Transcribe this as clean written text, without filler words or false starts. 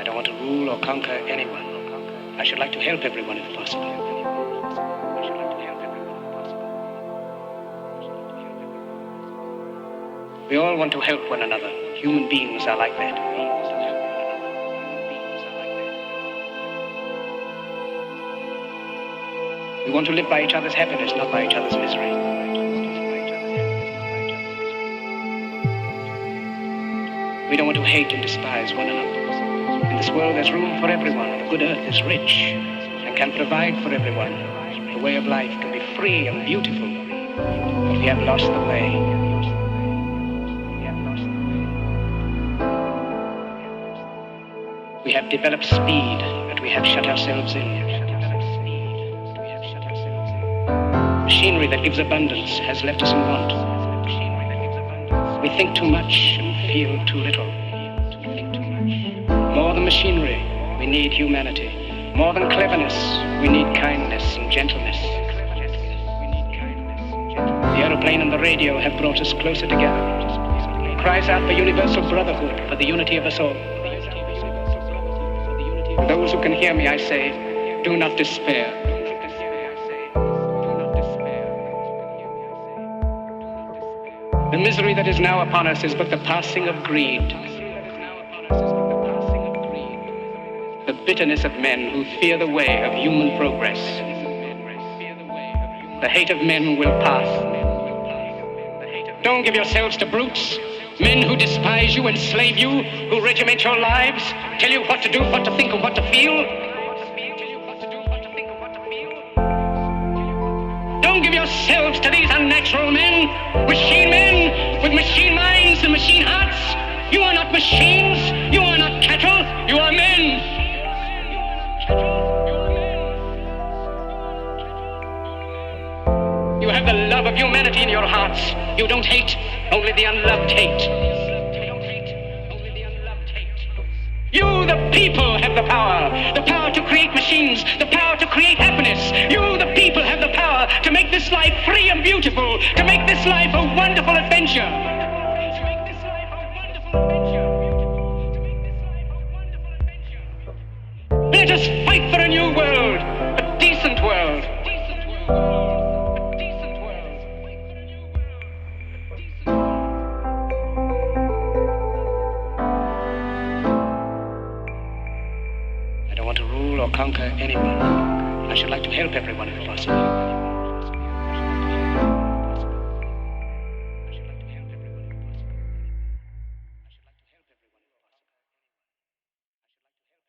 don't want to rule or conquer anyone. I should like to help everyone if possible. We all want to help one another. Human beings are like that. We want to live by each other's happiness, not by each other's misery. We don't want to hate and despise one another. In this world there's room for everyone. The good earth is rich and can provide for everyone. The way of life can be free and beautiful, but we have lost the way. We have developed speed, but we have shut ourselves in. Machinery that gives abundance has left us in want. We think too much and feel too little. More than machinery, we need humanity. More than cleverness, we need kindness and gentleness. The aeroplane and the radio have brought us closer together. It cries out for universal brotherhood, for the unity of us all. To those who can hear me, I say, do not despair. The misery that is now upon us is but the passing of greed. The bitterness of men who fear the way of human progress. The hate of men will pass. Don't give yourselves to brutes, men who despise you, enslave you, who regiment your lives, tell you what to do, what to think, and what to feel. Don't give yourselves to these unnatural men with machine minds and machine hearts. You are not machines, you are not cattle, you are men. You have the love of humanity in your hearts. You don't hate, only the unloved hate. You, the people, have the power to create machines, the power to create happiness. You, the people, have the power to make this life free and beautiful, to make this life a wonderful adventure. Let us fight for a new world, a decent world. I don't want to rule or conquer anyone. I should like to help everyone if possible.